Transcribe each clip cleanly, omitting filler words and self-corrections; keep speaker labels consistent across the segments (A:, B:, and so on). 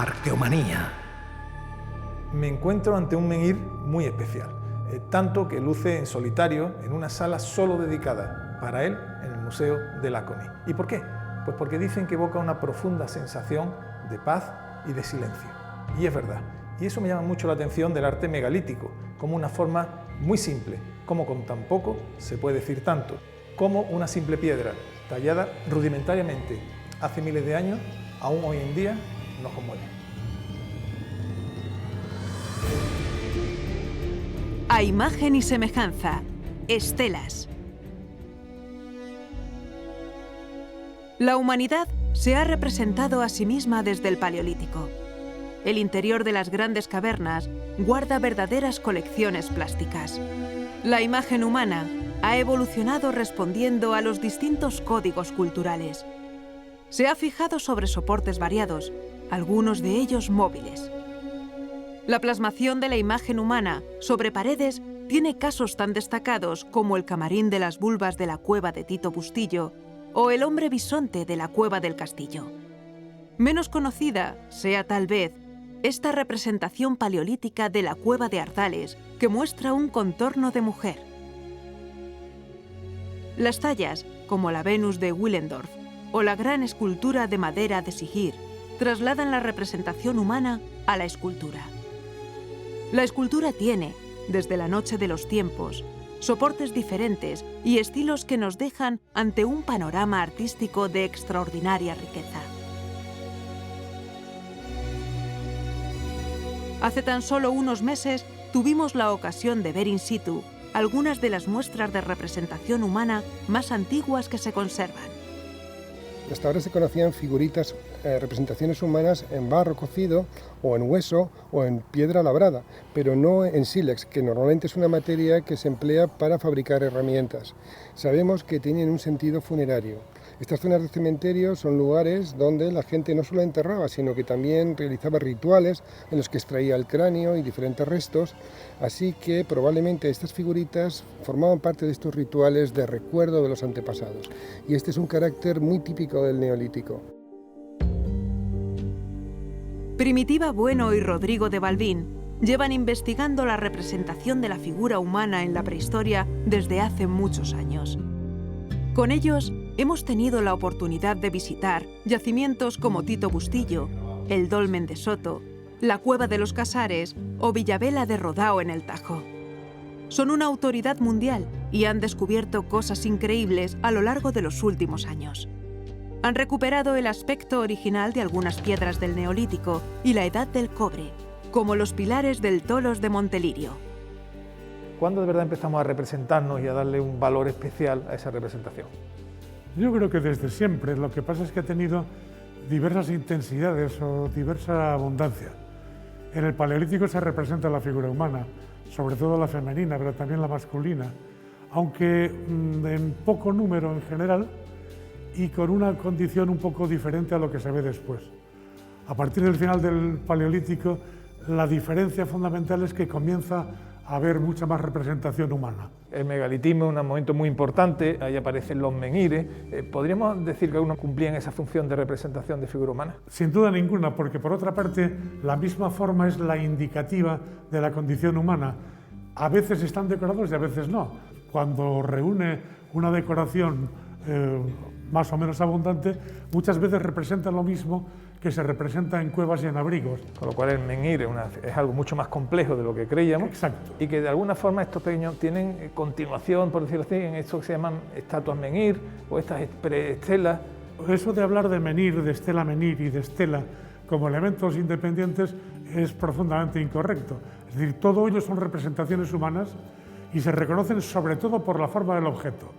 A: Arqueomanía. Me encuentro ante un menhir muy especial, tanto que luce en solitario en una sala solo dedicada para él en el Museo de Laconia. ¿Y por qué? Pues porque dicen que evoca una profunda sensación de paz y de silencio. Y es verdad. Y eso me llama mucho la atención del arte megalítico, como una forma muy simple, como con tan poco se puede decir tanto, como una simple piedra tallada rudimentariamente hace miles de años, aún hoy en día nos conmueve.
B: A imagen y semejanza, estelas. La humanidad se ha representado a sí misma desde el Paleolítico. El interior de las grandes cavernas guarda verdaderas colecciones plásticas. La imagen humana ha evolucionado respondiendo a los distintos códigos culturales. Se ha fijado sobre soportes variados, algunos de ellos móviles. La plasmación de la imagen humana sobre paredes tiene casos tan destacados como el camarín de las vulvas de la cueva de Tito Bustillo o el hombre bisonte de la cueva del Castillo. Menos conocida sea tal vez esta representación paleolítica de la cueva de Ardales, que muestra un contorno de mujer. Las tallas, como la Venus de Willendorf o la gran escultura de madera de Sigir, trasladan la representación humana a la escultura. La escultura tiene, desde la noche de los tiempos, soportes diferentes y estilos que nos dejan ante un panorama artístico de extraordinaria riqueza. Hace tan solo unos meses tuvimos la ocasión de ver in situ algunas de las muestras de representación humana más antiguas que se conservan.
C: Hasta ahora se conocían figuritas, representaciones humanas en barro cocido o en hueso o en piedra labrada, pero no en sílex, que normalmente es una materia que se emplea para fabricar herramientas. Sabemos que tienen un sentido funerario. Estas zonas de cementerio son lugares donde la gente no solo enterraba, sino que también realizaba rituales en los que extraía el cráneo y diferentes restos, así que probablemente estas figuritas formaban parte de estos rituales de recuerdo de los antepasados. Y este es un carácter muy típico del Neolítico.
B: Primitiva Bueno y Rodrigo de Balbín llevan investigando la representación de la figura humana en la prehistoria desde hace muchos años. Con ellos hemos tenido la oportunidad de visitar yacimientos como Tito Bustillo, el Dolmen de Soto, la Cueva de los Casares o Villavela de Rodao en el Tajo. Son una autoridad mundial y han descubierto cosas increíbles a lo largo de los últimos años. Han recuperado el aspecto original de algunas piedras del Neolítico y la Edad del Cobre, como los pilares del Tolos de Montelirio.
A: ¿Cuándo de verdad empezamos a representarnos y a darle un valor especial a esa representación?
D: Yo creo que desde siempre. Lo que pasa es que ha tenido diversas intensidades o diversa abundancia. En el Paleolítico se representa la figura humana, sobre todo la femenina, pero también la masculina, aunque en poco número en general y con una condición un poco diferente a lo que se ve después. A partir del final del Paleolítico, la diferencia fundamental es que comienza a haber mucha más representación humana.
A: El megalitismo es un momento muy importante, ahí aparecen los menhires. ¿Podríamos decir que algunos cumplían esa función de representación de figura humana?
D: Sin duda ninguna, porque por otra parte la misma forma es la indicativa de la condición humana. A veces están decorados y a veces no. Cuando reúne una decoración más o menos abundante, muchas veces representa lo mismo que se representa en cuevas y en abrigos.
A: Con lo cual el menhir es algo mucho más complejo de lo que creíamos.
D: Exacto.
A: Y que de alguna forma estos pequeños tienen continuación, por decirlo así, en esto que se llaman estatuas menhir o estas preestelas.
D: Eso de hablar de menhir, de estela menhir y de estela como elementos independientes es profundamente incorrecto. Es decir, todo ello son representaciones humanas y se reconocen sobre todo por la forma del objeto.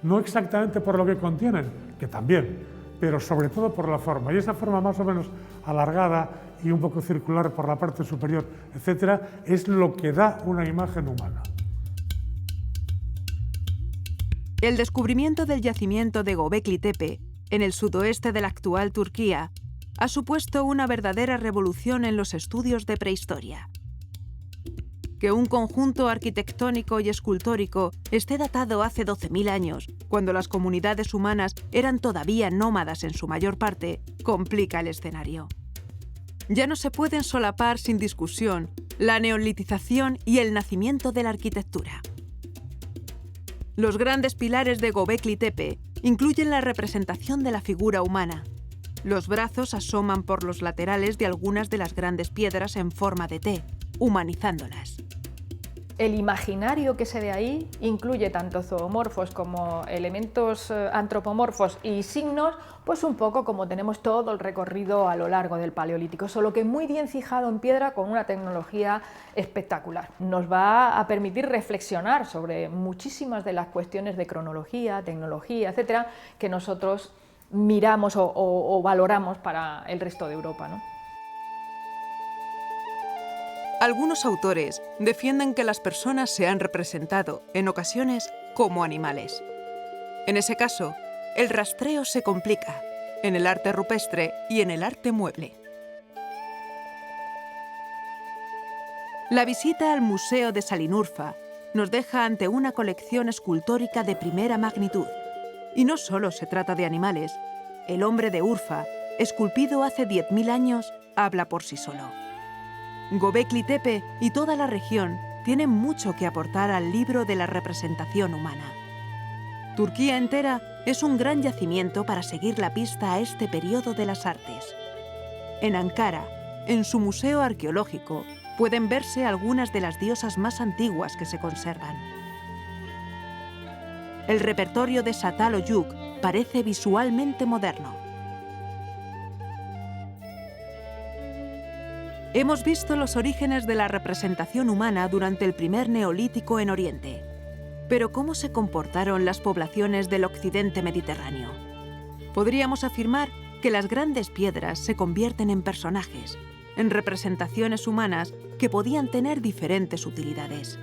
D: No exactamente por lo que contienen, que también, pero sobre todo por la forma. Y esa forma más o menos alargada y un poco circular por la parte superior, etcétera, es lo que da una imagen humana.
B: El descubrimiento del yacimiento de Göbekli Tepe, en el sudoeste de la actual Turquía, ha supuesto una verdadera revolución en los estudios de prehistoria. Que un conjunto arquitectónico y escultórico esté datado hace 12.000 años, cuando las comunidades humanas eran todavía nómadas en su mayor parte, complica el escenario. ya no se pueden solapar sin discusión la neolitización y el nacimiento de la arquitectura. Los grandes pilares de Göbekli Tepe incluyen la representación de la figura humana. Los brazos asoman por los laterales de algunas de las grandes piedras en forma de T, humanizándolas.
E: El imaginario que se ve ahí incluye tanto zoomorfos como elementos antropomorfos y signos, pues un poco como tenemos todo el recorrido a lo largo del Paleolítico, solo que muy bien fijado en piedra con una tecnología espectacular. Nos va a permitir reflexionar sobre muchísimas de las cuestiones de cronología, tecnología, etcétera, que nosotros miramos o valoramos para el resto de Europa, ¿no?
B: Algunos autores defienden que las personas se han representado, en ocasiones, como animales. En ese caso, el rastreo se complica, en el arte rupestre y en el arte mueble. La visita al Museo de Salinurfa nos deja ante una colección escultórica de primera magnitud. Y no solo se trata de animales, el hombre de Urfa, esculpido hace 10.000 años, habla por sí solo. Göbekli Tepe y toda la región tienen mucho que aportar al libro de la representación humana. Turquía entera es un gran yacimiento para seguir la pista a este periodo de las artes. En Ankara, en su museo arqueológico, pueden verse algunas de las diosas más antiguas que se conservan. El repertorio de Satal Oyuk parece visualmente moderno. Hemos visto los orígenes de la representación humana durante el primer neolítico en Oriente. Pero ¿cómo se comportaron las poblaciones del occidente mediterráneo? Podríamos afirmar que las grandes piedras se convierten en personajes, en representaciones humanas que podían tener diferentes utilidades.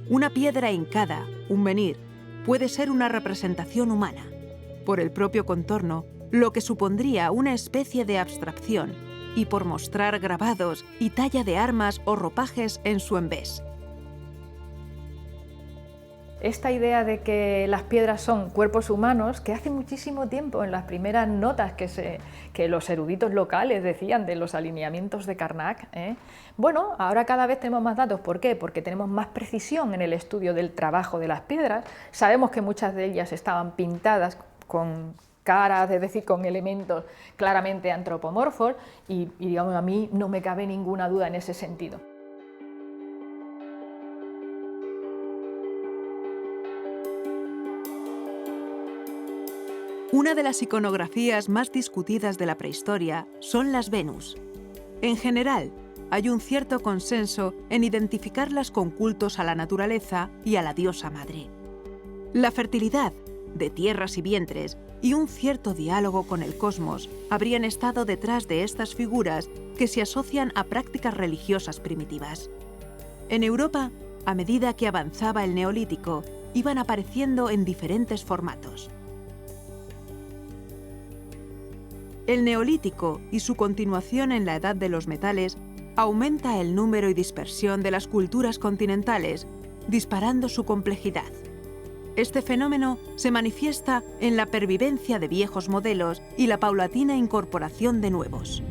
B: Una piedra hincada, un menhir, puede ser una representación humana, por el propio contorno, lo que supondría una especie de abstracción, y por mostrar grabados y talla de armas o ropajes en su envés.
E: Esta idea de que las piedras son cuerpos humanos, que hace muchísimo tiempo en las primeras notas que los eruditos locales decían de los alineamientos de Karnak, bueno, ahora cada vez tenemos más datos. ¿Por qué? Porque tenemos más precisión en el estudio del trabajo de las piedras. Sabemos que muchas de ellas estaban pintadas con caras, es decir, con elementos claramente antropomorfos y digamos, a mí no me cabe ninguna duda en ese sentido.
B: Una de las iconografías más discutidas de la prehistoria son las Venus. En general, hay un cierto consenso en identificarlas con cultos a la naturaleza y a la diosa madre. La fertilidad, de tierras y vientres, y un cierto diálogo con el cosmos habrían estado detrás de estas figuras que se asocian a prácticas religiosas primitivas. En Europa, a medida que avanzaba el Neolítico, iban apareciendo en diferentes formatos. El Neolítico y su continuación en la Edad de los Metales aumenta el número y dispersión de las culturas continentales, disparando su complejidad. Este fenómeno se manifiesta en la pervivencia de viejos modelos y la paulatina incorporación de nuevos.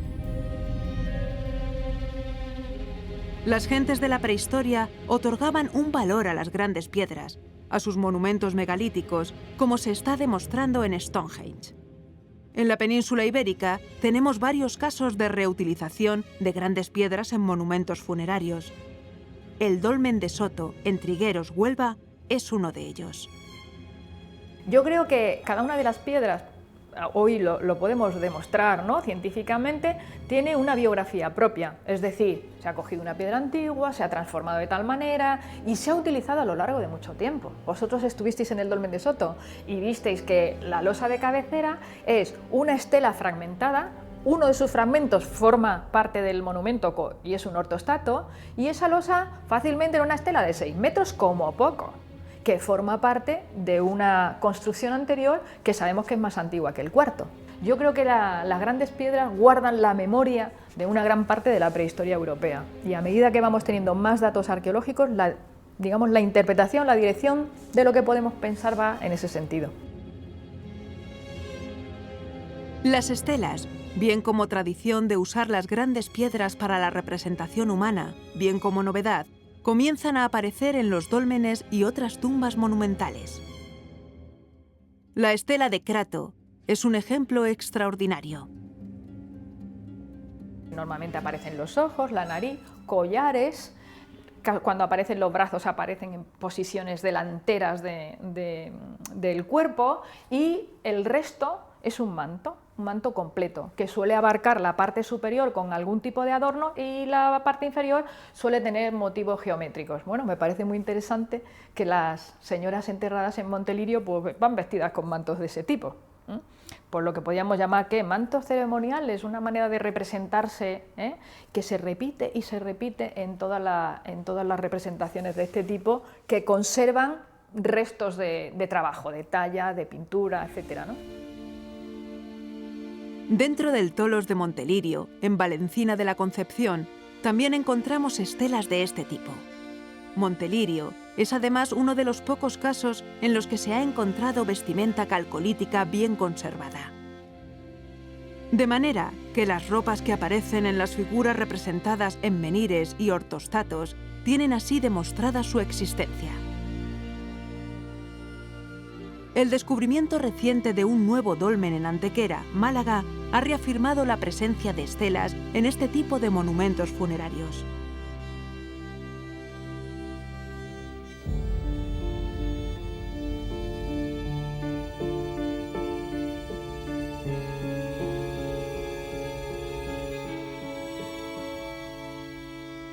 B: Las gentes de la prehistoria otorgaban un valor a las grandes piedras, a sus monumentos megalíticos, como se está demostrando en Stonehenge. En la península ibérica tenemos varios casos de reutilización de grandes piedras en monumentos funerarios. El dolmen de Soto, en Trigueros, Huelva, es uno de ellos.
E: Yo creo que cada una de las piedras, hoy lo podemos demostrar, ¿no?, científicamente, tiene una biografía propia. Es decir, se ha cogido una piedra antigua, se ha transformado de tal manera y se ha utilizado a lo largo de mucho tiempo. Vosotros estuvisteis en el dolmen de Soto y visteis que la losa de cabecera es una estela fragmentada. Uno de sus fragmentos forma parte del monumento y es un ortostato, y esa losa fácilmente era una estela de 6 metros como poco, que forma parte de una construcción anterior que sabemos que es más antigua que el cuarto. Yo creo que las grandes piedras guardan la memoria de una gran parte de la prehistoria europea, y a medida que vamos teniendo más datos arqueológicos, la interpretación, la dirección de lo que podemos pensar va en ese sentido.
B: Las estelas bien como tradición de usar las grandes piedras para la representación humana, bien como novedad, comienzan a aparecer en los dólmenes y otras tumbas monumentales. La estela de Crato es un ejemplo extraordinario.
E: Normalmente aparecen los ojos, la nariz, collares. Cuando aparecen los brazos aparecen en posiciones delanteras del cuerpo, y el resto es un manto completo, que suele abarcar la parte superior con algún tipo de adorno y la parte inferior suele tener motivos geométricos. Bueno, me parece muy interesante que las señoras enterradas en Montelirio pues, van vestidas con mantos de ese tipo. Por lo que podríamos llamar que mantos ceremoniales, una manera de representarse que se repite y se repite en todas las representaciones de este tipo, que conservan restos de trabajo, de talla, de pintura, etcétera, ¿no?
B: Dentro del Tolos de Montelirio, en Valencina de la Concepción, también encontramos estelas de este tipo. Montelirio es además uno de los pocos casos en los que se ha encontrado vestimenta calcolítica bien conservada. De manera que las ropas que aparecen en las figuras representadas en menhires y ortostatos tienen así demostrada su existencia. El descubrimiento reciente de un nuevo dolmen en Antequera, Málaga, ha reafirmado la presencia de estelas en este tipo de monumentos funerarios.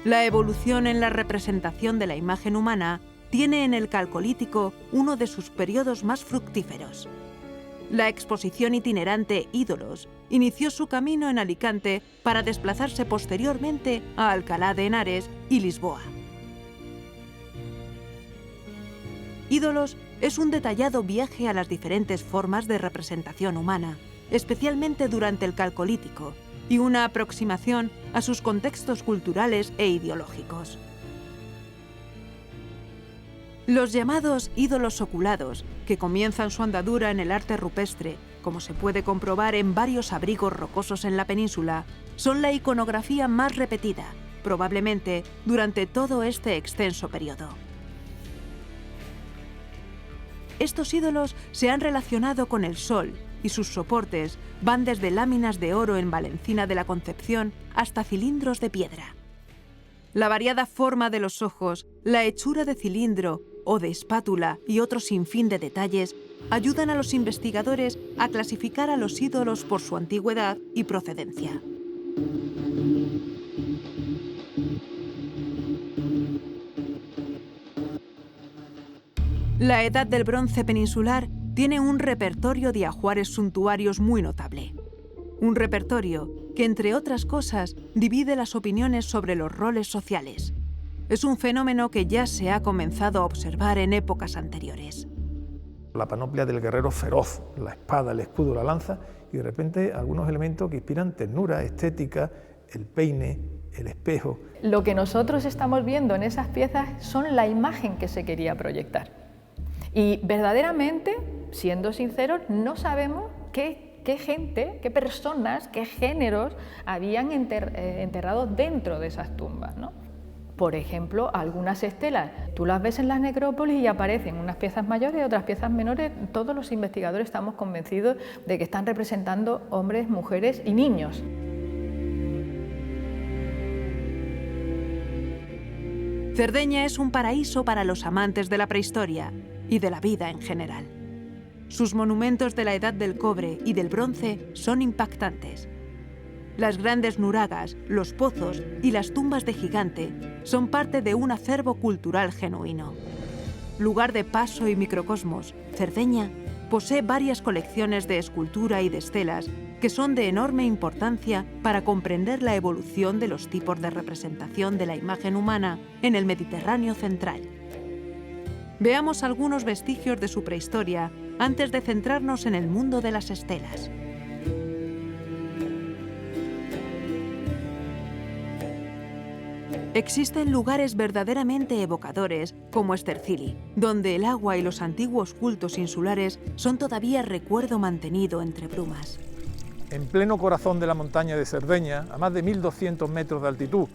B: La evolución en la representación de la imagen humana tiene en el Calcolítico uno de sus periodos más fructíferos. La exposición itinerante Ídolos inició su camino en Alicante para desplazarse posteriormente a Alcalá de Henares y Lisboa. Ídolos es un detallado viaje a las diferentes formas de representación humana, especialmente durante el Calcolítico, y una aproximación a sus contextos culturales e ideológicos. Los llamados ídolos oculados, que comienzan su andadura en el arte rupestre, como se puede comprobar en varios abrigos rocosos en la península, son la iconografía más repetida, probablemente durante todo este extenso periodo. Estos ídolos se han relacionado con el sol, y sus soportes van desde láminas de oro en Valencina de la Concepción hasta cilindros de piedra. La variada forma de los ojos, la hechura de cilindro o de espátula y otro sinfín de detalles ayudan a los investigadores a clasificar a los ídolos por su antigüedad y procedencia. La Edad del Bronce peninsular tiene un repertorio de ajuares suntuarios muy notable. Un repertorio que, entre otras cosas, divide las opiniones sobre los roles sociales. Es un fenómeno que ya se ha comenzado a observar en épocas anteriores.
A: La panoplia del guerrero feroz, la espada, el escudo, la lanza, y de repente algunos elementos que inspiran ternura, estética, el peine, el espejo.
E: Lo que nosotros estamos viendo en esas piezas son la imagen que se quería proyectar. Y verdaderamente, siendo sinceros, no sabemos qué gente, qué personas, qué géneros habían enterrado dentro de esas tumbas, ¿no? Por ejemplo, algunas estelas, tú las ves en las necrópolis y aparecen unas piezas mayores y otras piezas menores. Todos los investigadores estamos convencidos de que están representando hombres, mujeres y niños.
B: Cerdeña es un paraíso para los amantes de la prehistoria y de la vida en general. Sus monumentos de la Edad del Cobre y del Bronce son impactantes. Las grandes nuragas, los pozos y las tumbas de gigante son parte de un acervo cultural genuino. Lugar de paso y microcosmos, Cerdeña posee varias colecciones de escultura y de estelas que son de enorme importancia para comprender la evolución de los tipos de representación de la imagen humana en el Mediterráneo central. Veamos algunos vestigios de su prehistoria antes de centrarnos en el mundo de las estelas. Existen lugares verdaderamente evocadores, como Estercili, donde el agua y los antiguos cultos insulares son todavía recuerdo mantenido entre brumas.
A: en pleno corazón de la montaña de Cerdeña, a más de 1200 metros de altitud,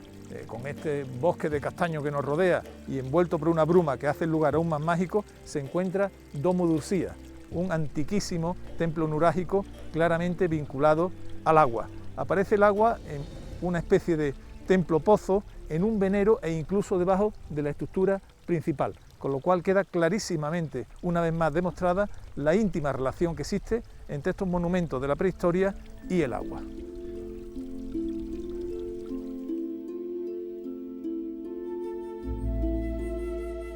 A: con este bosque de castaño que nos rodea y envuelto por una bruma que hace el lugar aún más mágico, se encuentra Domo d'Ursía, un antiquísimo templo nurágico claramente vinculado al agua. Aparece el agua en una especie de templo pozo, en un venero e incluso debajo de la estructura principal, con lo cual queda clarísimamente, una vez más demostrada, la íntima relación que existe entre estos monumentos de la prehistoria y el agua.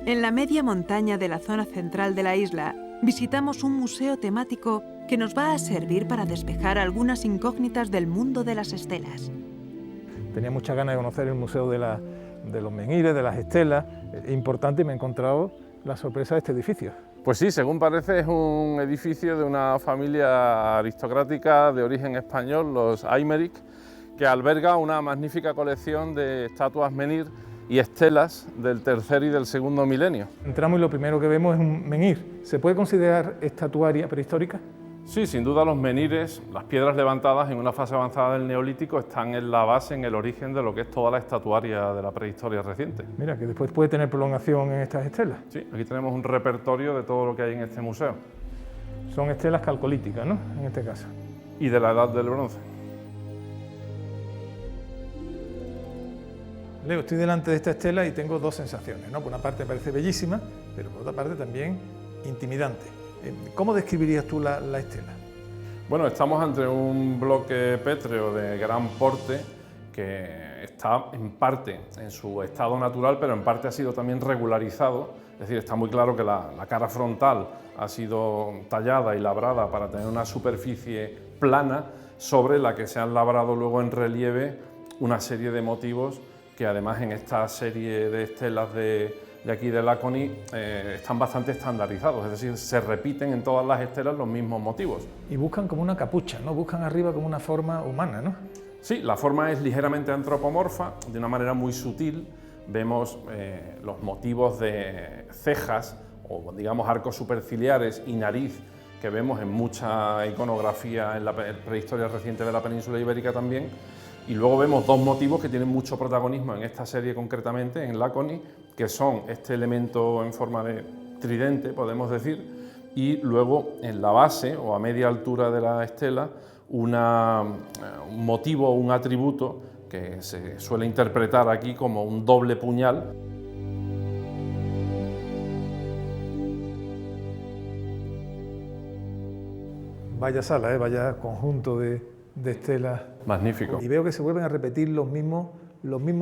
B: En la media montaña de la zona central de la isla, visitamos un museo temático que nos va a servir para despejar algunas incógnitas del mundo de las estelas.
A: Tenía muchas ganas de conocer el Museo de los Menhires, de las estelas. Importante, y me he encontrado la sorpresa de este edificio.
F: Pues sí, según parece es un edificio de una familia aristocrática de origen español, los Aymerich, que alberga una magnífica colección de estatuas menhir y estelas del tercer y del segundo milenio.
A: Entramos y lo primero que vemos es un menhir. ¿Se puede considerar estatuaria prehistórica?
F: Sí, sin duda los menhires, las piedras levantadas en una fase avanzada del Neolítico, están en la base, en el origen de lo que es toda la estatuaria de la prehistoria reciente.
A: Mira, que después puede tener prolongación en estas estelas.
F: Sí, aquí tenemos un repertorio de todo lo que hay en este museo.
A: Son estelas calcolíticas, ¿no? En este caso.
F: Y de la Edad del Bronce.
A: Leo, estoy delante de esta estela y tengo dos sensaciones, ¿no? Por una parte me parece bellísima, pero por otra parte también intimidante. ¿Cómo describirías tú la estela?
F: Bueno, estamos ante un bloque pétreo de gran porte que está en parte en su estado natural, pero en parte ha sido también regularizado. Es decir, está muy claro que la cara frontal ha sido tallada y labrada para tener una superficie plana sobre la que se han labrado luego en relieve una serie de motivos que además en esta serie de estelas de aquí de Laconi están bastante estandarizados, es decir, se repiten en todas las estelas los mismos motivos.
A: Y buscan como una capucha, ¿no? Buscan arriba como una forma humana, ¿no?
F: Sí, la forma es ligeramente antropomorfa, de una manera muy sutil. Vemos los motivos de cejas o digamos arcos superciliares y nariz que vemos en mucha iconografía en la prehistoria reciente de la península ibérica también. Y luego vemos dos motivos que tienen mucho protagonismo en esta serie concretamente, en Laconi, que son este elemento en forma de tridente, podemos decir, y luego en la base o a media altura de la estela un motivo o un atributo que se suele interpretar aquí como un doble puñal.
A: Vaya sala, vaya conjunto de estelas.
F: Magnífico.
A: Y veo que se vuelven a repetir los mismos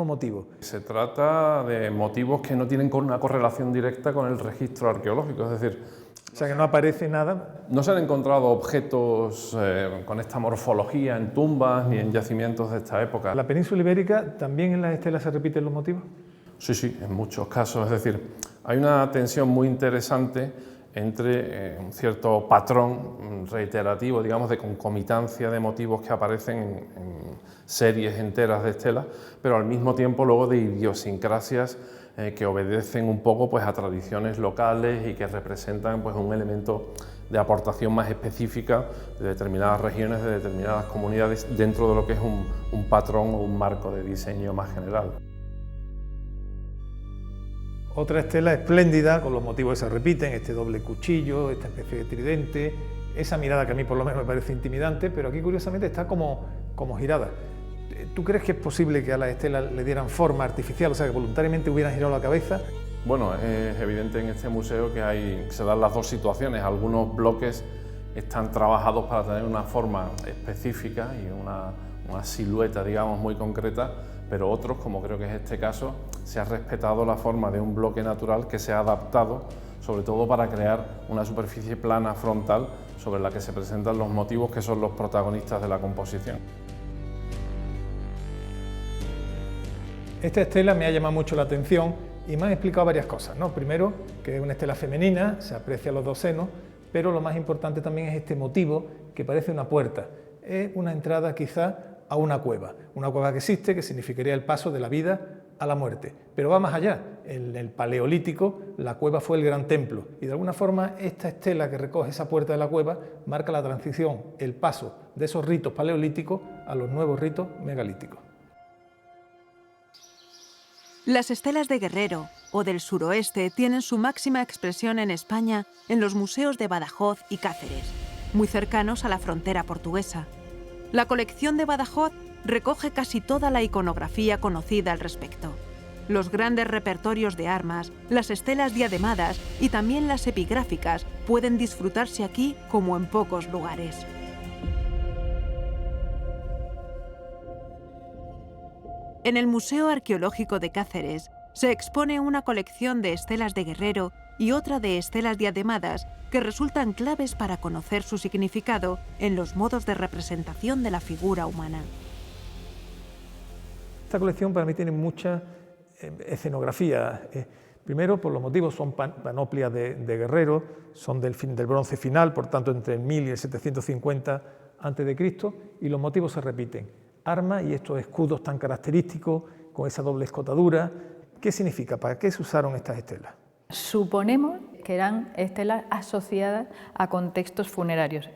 A: motivos.
F: Se trata de motivos que no tienen una correlación directa con el registro arqueológico, es decir,
A: o sea que no aparece nada.
F: No se han encontrado objetos con esta morfología en tumbas ni en yacimientos de esta época.
A: ¿En la península ibérica también en las estelas se repiten los motivos?
F: Sí, en muchos casos. Es decir, hay una tensión muy interesante entre un cierto patrón reiterativo, digamos, de concomitancia de motivos que aparecen en series enteras de estelas, pero al mismo tiempo luego de idiosincrasias que obedecen un poco pues, a tradiciones locales y que representan pues, un elemento de aportación más específica de determinadas regiones, de determinadas comunidades, dentro de lo que es un patrón o un marco de diseño más general.
A: Otra estela espléndida, con los motivos que se repiten, este doble cuchillo, esta especie de tridente, esa mirada que a mí por lo menos me parece intimidante, pero aquí curiosamente está como girada. ¿Tú crees que es posible que a las estelas le dieran forma artificial, o sea, que voluntariamente hubieran girado la cabeza?
F: Bueno, es evidente en este museo que se dan las dos situaciones. Algunos bloques están trabajados para tener una forma específica y una silueta, digamos, muy concreta, pero otros, como creo que es este caso, se ha respetado la forma de un bloque natural que se ha adaptado, sobre todo para crear una superficie plana frontal sobre la que se presentan los motivos que son los protagonistas de la composición.
A: Esta estela me ha llamado mucho la atención y me han explicado varias cosas, ¿no? Primero, que es una estela femenina, se aprecia los dos senos, pero lo más importante también es este motivo que parece una puerta. Es una entrada quizá a una cueva que existe, que significaría el paso de la vida a la muerte. Pero va más allá. En el Paleolítico la cueva fue el gran templo y de alguna forma esta estela que recoge esa puerta de la cueva marca la transición, el paso de esos ritos paleolíticos a los nuevos ritos megalíticos.
B: Las estelas de Guerrero o del suroeste tienen su máxima expresión en España en los museos de Badajoz y Cáceres, muy cercanos a la frontera portuguesa. La colección de Badajoz recoge casi toda la iconografía conocida al respecto. Los grandes repertorios de armas, las estelas diademadas y también las epigráficas pueden disfrutarse aquí como en pocos lugares. En el Museo Arqueológico de Cáceres se expone una colección de estelas de Guerrero y otra de estelas diademadas que resultan claves para conocer su significado en los modos de representación de la figura humana.
A: Esta colección para mí tiene mucha escenografía. Primero, por los motivos, son panoplias de Guerrero, son del bronce final, por tanto entre el 1000 y el 750 a.C., y los motivos se repiten. Armas y estos escudos tan característicos, con esa doble escotadura. ¿Qué significa? ¿Para qué se usaron estas estelas?
E: Suponemos que eran estelas asociadas a contextos funerarios.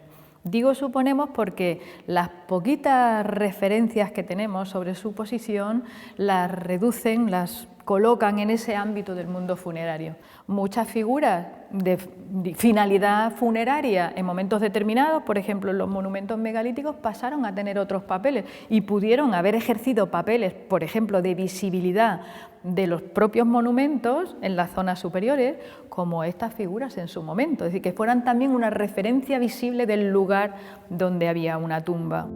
E: Digo suponemos porque las poquitas referencias que tenemos sobre su posición las reducen, las colocan en ese ámbito del mundo funerario. Muchas figuras de finalidad funeraria en momentos determinados, por ejemplo en los monumentos megalíticos, pasaron a tener otros papeles y pudieron haber ejercido papeles, por ejemplo, de visibilidad de los propios monumentos en las zonas superiores, como estas figuras en su momento, es decir, que fueran también una referencia visible del lugar donde había una tumba.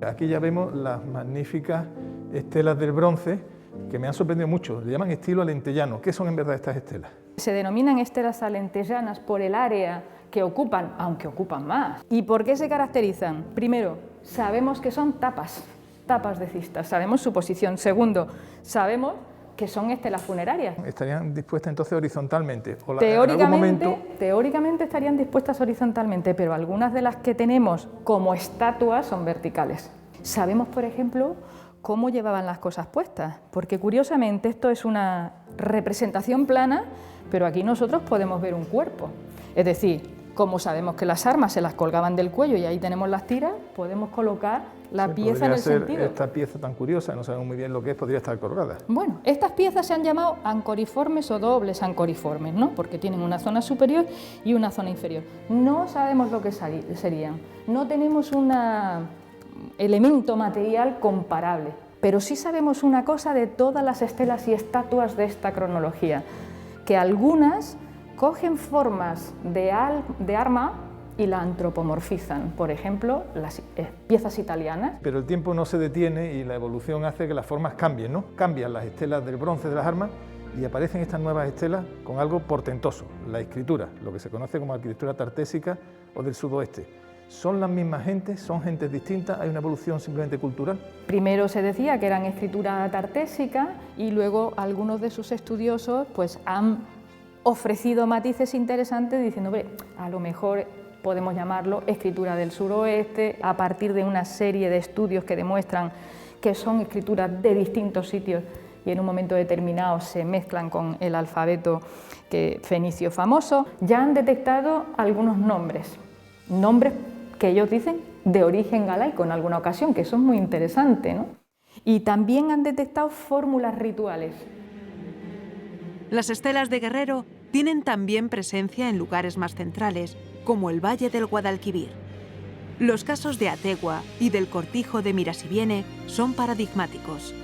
A: Aquí ya vemos las magníficas estelas del bronce que me han sorprendido mucho. Le llaman estilo alentellano. ¿Qué son en verdad estas estelas?
E: Se denominan estelas alentellanas por el área que ocupan, aunque ocupan más. ¿Y por qué se caracterizan? Primero, sabemos que son tapas de cistas, sabemos su posición. Segundo, sabemos que son estelas funerarias.
A: ¿Estarían dispuestas entonces horizontalmente? ¿O
E: teóricamente estarían dispuestas horizontalmente, pero algunas de las que tenemos como estatuas son verticales. Sabemos, por ejemplo, cómo llevaban las cosas puestas, porque curiosamente esto es una representación plana, pero aquí nosotros podemos ver un cuerpo. Es decir, como sabemos que las armas se las colgaban del cuello y ahí tenemos las tiras, podemos colocar la pieza en el sentido.
A: Esta pieza tan curiosa, no sabemos muy bien lo que es, podría estar colgada.
E: Bueno, estas piezas se han llamado ancoriformes o dobles ancoriformes, ¿no? Porque tienen una zona superior y una zona inferior. No sabemos lo que serían, no tenemos un elemento material comparable, pero sí sabemos una cosa de todas las estelas y estatuas de esta cronología, que algunas cogen formas de arma y la antropomorfizan, por ejemplo, las piezas italianas.
A: Pero el tiempo no se detiene y la evolución hace que las formas cambien, ¿no? Cambian las estelas del bronce de las armas y aparecen estas nuevas estelas con algo portentoso, la escritura, lo que se conoce como escritura tartésica o del sudoeste. ¿Son las mismas gentes? ¿Son gentes distintas? ¿Hay una evolución simplemente cultural?
E: Primero se decía que eran escritura tartésica y luego algunos de sus estudiosos pues, han ofrecido matices interesantes diciendo, hombre, a lo mejor podemos llamarlo escritura del suroeste, a partir de una serie de estudios que demuestran que son escrituras de distintos sitios y en un momento determinado se mezclan con el alfabeto fenicio famoso. Ya han detectado algunos nombres que ellos dicen de origen galaico en alguna ocasión, que eso es muy interesante, ¿no? Y también han detectado fórmulas rituales.
B: Las estelas de Guerrero tienen también presencia en lugares más centrales, como el Valle del Guadalquivir. Los casos de Ategua y del Cortijo de Mirasiviene son paradigmáticos.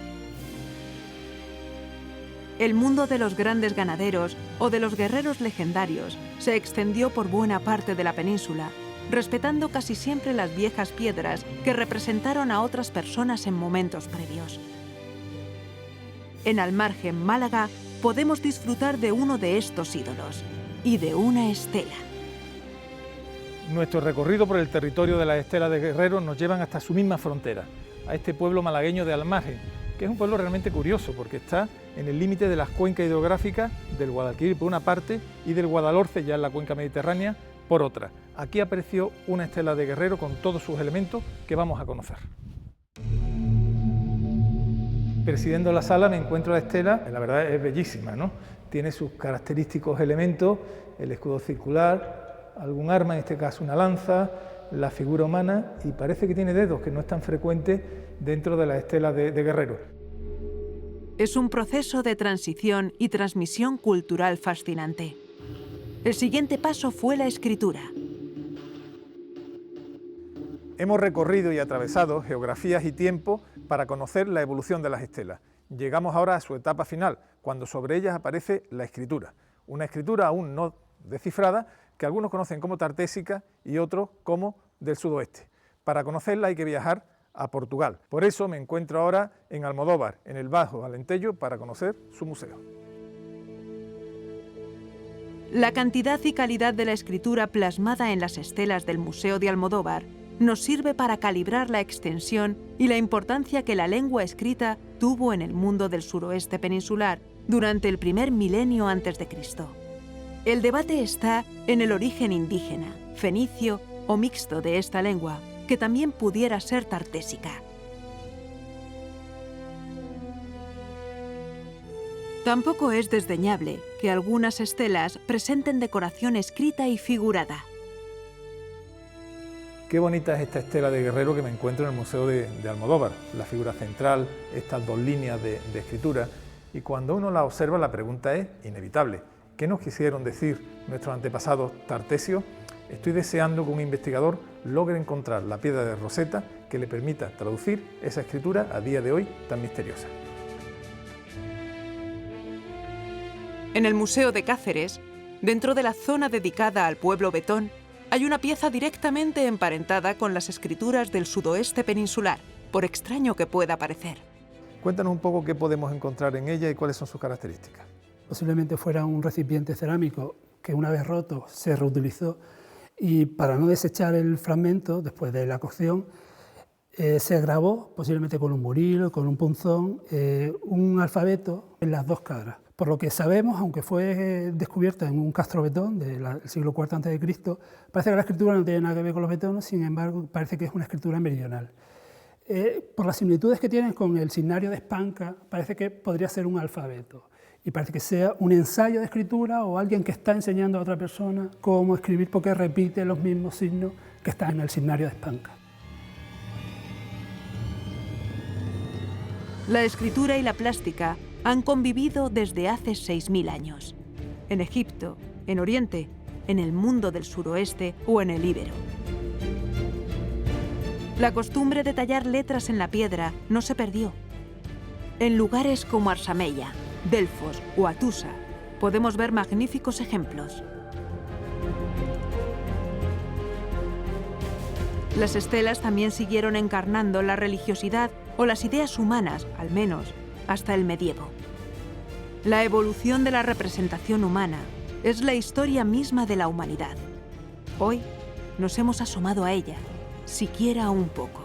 B: El mundo de los grandes ganaderos o de los guerreros legendarios se extendió por buena parte de la península, respetando casi siempre las viejas piedras que representaron a otras personas en momentos previos. En Almargen, Málaga, podemos disfrutar de uno de estos ídolos y de una estela.
A: Nuestro recorrido por el territorio de las estelas de Guerrero nos llevan hasta su misma frontera, a este pueblo malagueño de Almargen, que es un pueblo realmente curioso porque está en el límite de las cuencas hidrográficas del Guadalquivir por una parte y del Guadalhorce, ya en la cuenca mediterránea, por otra. aquí apareció una estela de guerrero con todos sus elementos que vamos a conocer. Presidiendo la sala me encuentro la estela, la verdad es bellísima, ¿no? Tiene sus característicos elementos, el escudo circular, algún arma, en este caso una lanza, la figura humana, y parece que tiene dedos, que no es tan frecuente dentro de la estela de guerrero.
B: Es un proceso de transición y transmisión cultural fascinante. El siguiente paso fue la escritura.
A: Hemos recorrido y atravesado geografías y tiempo para conocer la evolución de las estelas. Llegamos ahora a su etapa final, cuando sobre ellas aparece la escritura. Una escritura aún no descifrada, que algunos conocen como tartésica y otros como del sudoeste. Para conocerla hay que viajar a Portugal. Por eso me encuentro ahora en Almodóvar, en el Bajo Alentejo, para conocer su museo.
B: La cantidad y calidad de la escritura plasmada en las estelas del Museo de Almodóvar nos sirve para calibrar la extensión y la importancia que la lengua escrita tuvo en el mundo del suroeste peninsular durante el primer milenio antes de Cristo. El debate está en el origen indígena, fenicio o mixto de esta lengua, que también pudiera ser tartésica. Tampoco es desdeñable que algunas estelas presenten decoración escrita y figurada.
A: Qué bonita es esta estela de guerrero que me encuentro en el Museo de Almodóvar, la figura central, estas dos líneas de escritura, y cuando uno la observa la pregunta es inevitable. ¿Qué nos quisieron decir nuestros antepasados tartesios? Estoy deseando que un investigador logre encontrar la piedra de Rosetta que le permita traducir esa escritura a día de hoy tan misteriosa.
B: En el Museo de Cáceres, dentro de la zona dedicada al pueblo vetón, hay una pieza directamente emparentada con las escrituras del sudoeste peninsular, por extraño que pueda parecer.
A: Cuéntanos un poco qué podemos encontrar en ella y cuáles son sus características.
G: Posiblemente fuera un recipiente cerámico que una vez roto se reutilizó y para no desechar el fragmento después de la cocción se grabó, posiblemente con un buril o con un punzón, un alfabeto en las dos caras. Por lo que sabemos, aunque fue descubierta en un castro-betón del siglo IV a.C., parece que la escritura no tiene nada que ver con los betones, sin embargo parece que es una escritura meridional. Por las similitudes que tienen con el signario de Espanca, parece que podría ser un alfabeto. Y parece que sea un ensayo de escritura o alguien que está enseñando a otra persona cómo escribir porque repite los mismos signos que están en el signario de Espanca.
B: La escritura y la plástica han convivido desde hace 6.000 años. En Egipto, en Oriente, en el mundo del suroeste o en el Íbero. La costumbre de tallar letras en la piedra no se perdió. En lugares como Arsameya, Delfos o Atusa podemos ver magníficos ejemplos. Las estelas también siguieron encarnando la religiosidad o las ideas humanas, al menos hasta el medievo. La evolución de la representación humana es la historia misma de la humanidad. Hoy nos hemos asomado a ella, siquiera un poco.